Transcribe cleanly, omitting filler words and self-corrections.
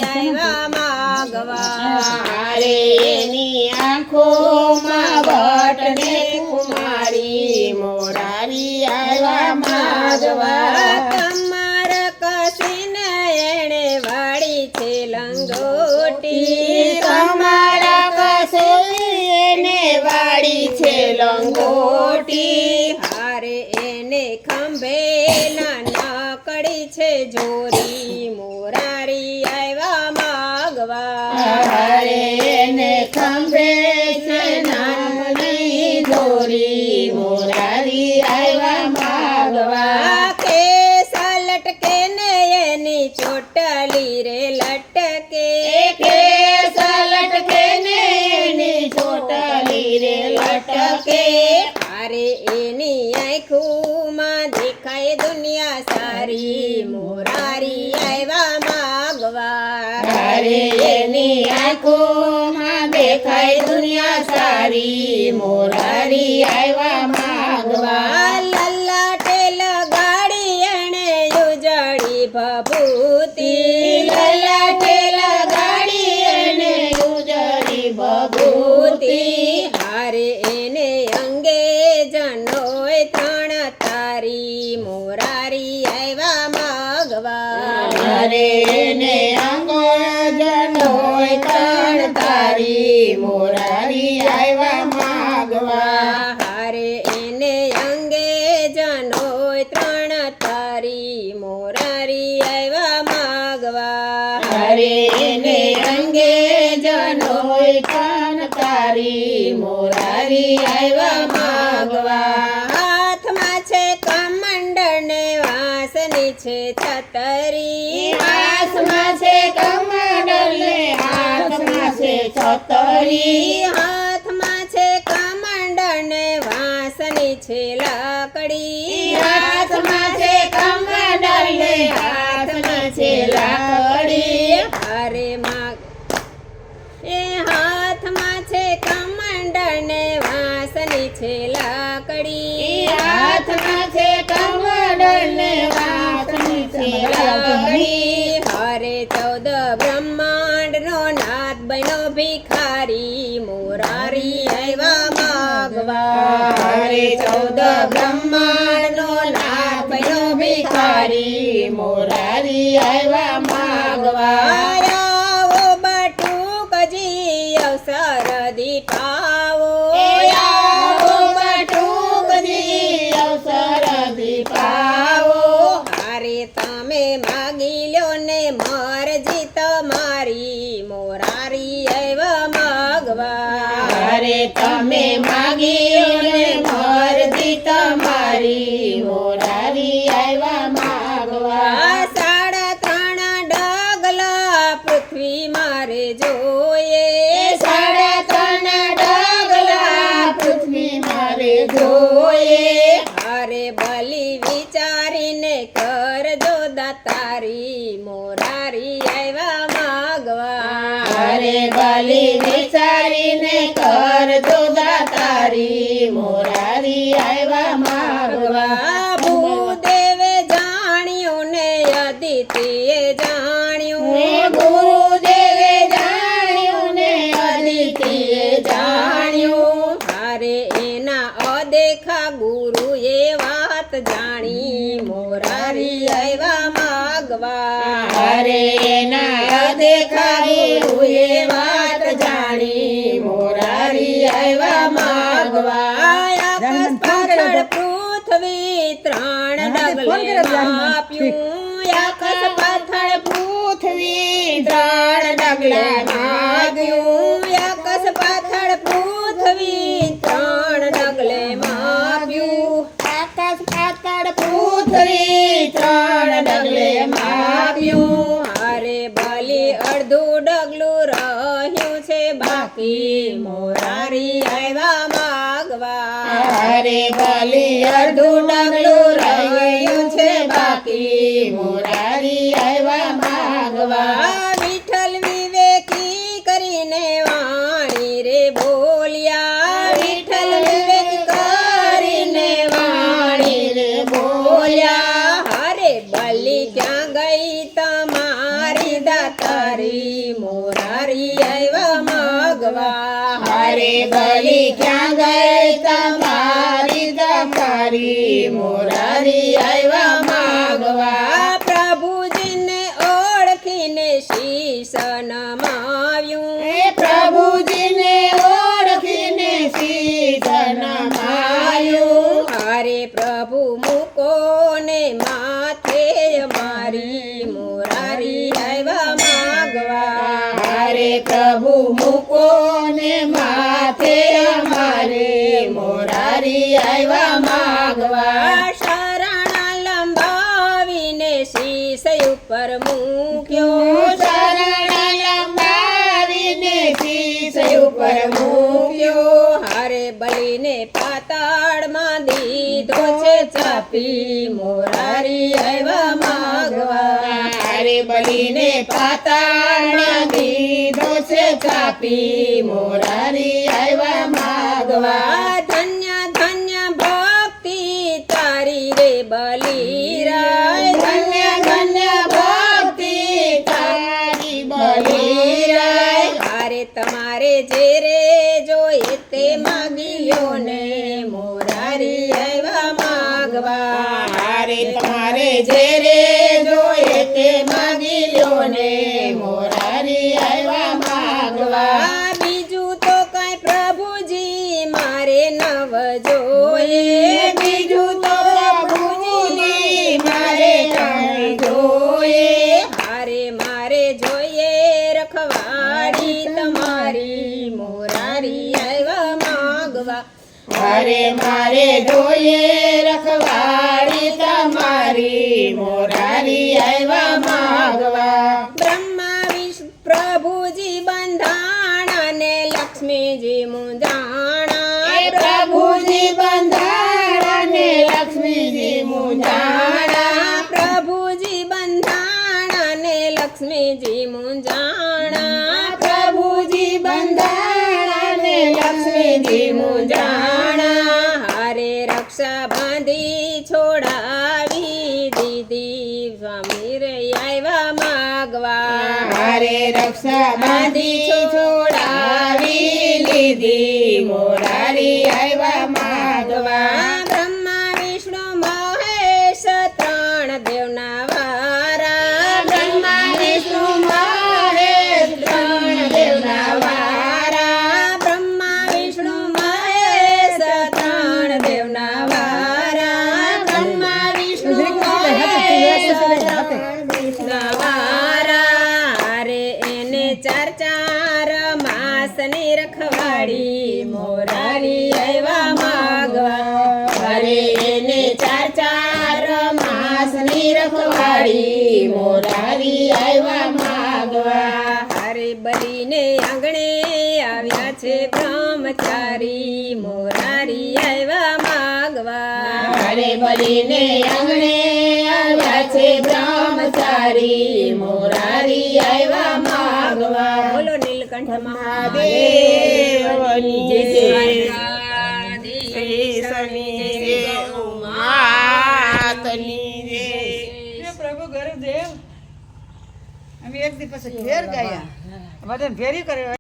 આવ્યા માગવા હારે એની આંખોમાં ભટ્ટ ને કુમારી મોરારી આવ્યા માગવા કમર કસીને એણે વાળી છે લંગોટી તમારા કસોઈ એને વાળી છે લંગોટી હારે એને ખંભે નાનકડી છે જોરી મોરારી આવ્યા માગવા હારે એને ખંભે છે નાની દોરી મોરારી આવ્યા માગવા કેસ લટકે ને એની ચોટલી રે લટકે કેસ લટકે ને એની ચોટલી રે લટકે હારે એની આંખોમાં દેખાય દુનિયા સારી મોરારી આવ્યા માગવા હારે એની આંખોમાં દેખાય દુનિયા સારી મોરારી આવ્યા માગવા લલાટે લગાડી એણે ઉજળી ભભૂતિ લલાટે લગાડી એને ઉજળી ભભૂતિ હારે એને અંગે જનોય ત્રણ તારી મોરારી આવ્યા માગવા હારે એને અંગો જનોય ત્રણ તારી મોરારી આવ્યા માગવા હારે એને અંગે જનોય ત્રણ તારી મોરારી આવ્યા માગવા હારે એને અંગે જનોય ત્રણ તારી મોરારી આવ્યા માગવા હાથમાં છે કમંડળ ને વાસની છે છતરી હાથમાં છે કમંડળ ને હાથમાં છે છતરી હાથમાં છે કમંડળ ને વાસની છે લાકડી હાથમાં છે કમંડળ ને હાથમાં છે લાકડી હારે માગ એ હાથમાં છે કમંડળ ને વાસની છે લાકડી હાથમાં છે કમંડળ ને હાથમાં છે લાકડી હારે 14 બ્રહ્માંડ નો નાથ બન્યો ભિખારી મોરારી આવ્યા માગવા હારે 14 બ્રહ્માંડ નો નાથ બન્યો ભિખારી મોરારી આવ્યા માગવા આવો બટુકજી અવસર દીપાવો આવો બટુકજી અવસર દીપાવો હારે તમે માગી લ્યો ને મરજી તમારી મોરારી આવ્યા માગવા હારે તમે માગી ને મરજી તમારી મોરારી આવ્યા માગવા 3.5 ડગલા પૃથ્વી મારે જોઈએ 3.5 ડગલા પૃથ્વી મારે જોઈએ હારે બલી વિચારીને કરજો દાતારી મોરારી આવ્યા માગવા હારે બલી વિચારીને કરજો દાતારી મોરારી આવ્યા માગવા ભૂદેવે જાણ્યું ને અદિતિએ જાણ્યું ગુરુદેવે જાણ્યું ને અદિતિએ જાણ્યું હારે એના અદેખા ગુરુએ વાત જાણી મોરારી આવ્યા માગવા હારે એના દેખા ગુરુએ વાત જાણી મોરારી આવ્યા માગવા આકાશ પાછળ પૃથ્વી 3 ડગલે માપ્યું આકાશ પાછળ પૃથ્વી 3 ડગલે માગ્યું આકાશ પાછળ પૃથ્વી 3 ડગલે માપ્યું આકાશ પાતળ પૃથ્વી 3 ડગલે માપ્યું હારે બલી અડધું ડગલું રહ્યું છે બાકી મોરારી આવ્યા માગવા હારે બલી અડધું ડગલું રહ્યું છે બાકી મોરારી આવ્યા માગવા વિઠ્ઠલ વિવેકી કરીને વાણી રે બોલ્યા વિઠ્ઠલ વિવેકી કરીને વાણી રે બોલ્યા હારે બલી ક્યાં ગઈ તમારી દાતારી બલી ક્યાં ગઈ તમારી મોરારી આવ્યા માગવા પ્રભુજીને ઓળખીને શીશ નમાવ્યું પ્રભુજીને ઓળખીને શીશ નમાયું હરે પ્રભુ મૂકો ને માથે મારી મોરારી આવ્યા માગવા હરે પ્રભુ મૂકો ને માથે અમારે મોરારી આવ્યા માગવા શરણ લંબાવીને શીશ ઉપર મૂક્યો શરણ લંબાવીને શીશ ઉપર મૂક્યો હારે બલીને પાતાળમાં દીધો છે ચાપી મોરારી આવ્યા માગવા હરે બલીને પાતાળમાં દીધો છે ચાપી મોરારી આવ્યા માગવા ધન્ય ધન્ય ભક્તિ તારી રે બલીરાય ધન્ય ધન્ય ભક્તિ તારી બલીરાય હારે તમારે જે રે જોઈએ તે માગી લ્યો ને મોરારી આવ્યા માગવા હારે તમારે જે રે જોઈએ તે માગી લ્યો ને મોરારી આવ્યા માગવા બીજું તો કઈ પ્રભુજી મારે નવ જોઈએ બીજું તો પ્રભુજી મારે કાંઈ જોઈએ હારે મારે જોઈએ રખવાડી તમારી મોરારી આવ્યા માગવા હરે મારે જોઈએ રખવાડી તમારી મોરારી આવ્યા માગવા બ્રહ્મા વિષ્ણુ પ્રભુજી બંધાણા ને લક્ષ્મીજી મુંજાણા પ્રભુજી બંધાણા ને લક્ષ્મીજી મુંજાણા પ્રભુજી બંધાણા ને લક્ષ્મીજી મુંજાણા પ્રભુજી બંધાણા ને લક્ષ્મીજી મુંજાણા હારે રક્ષા બાંધી છોડાવી દીધી સ્વામી રે આવ્યા માગવા હારે રક્ષા બાંધી છોડાવી લીધી મોરારી આવ્યા માગવા બ્રહ્મા વિષ્ણુ મહેશ ત્રણ દેવના વારા બ્રહ્મા વિષ્ણુ મહેશ ત્રણ દેવના વારા બ્રહ્મા વિષ્ણુ મહેશ ત્રણ દેવના વારા બ્રહ્મા વિષ્ણુ મહેશ ત્રણ દેવના વારા હારે એને ચાર ચાર માસની રખવાડી મોરારી આવ્યા માગવા હરે એને ચાર ચાર માસની રખવાડી મોરારી આવ્યા માગવા હરે બલીને આંગણે આવ્યા છે બ્રહ્મચારી મોરારી આવ્યા માગવા હરે બલીને આંગણે આવ્યા છે બ્રહ્મચારી મોરારી આવ્યા માગવા બોલો નીલકંઠ મહાદેવની જય. શ્રી શનિદેવ માતની જય. પ્રભુ ગુરુદેવ અમે એક દિવસ ઘેર ગયા બધા ફેરી કર્યો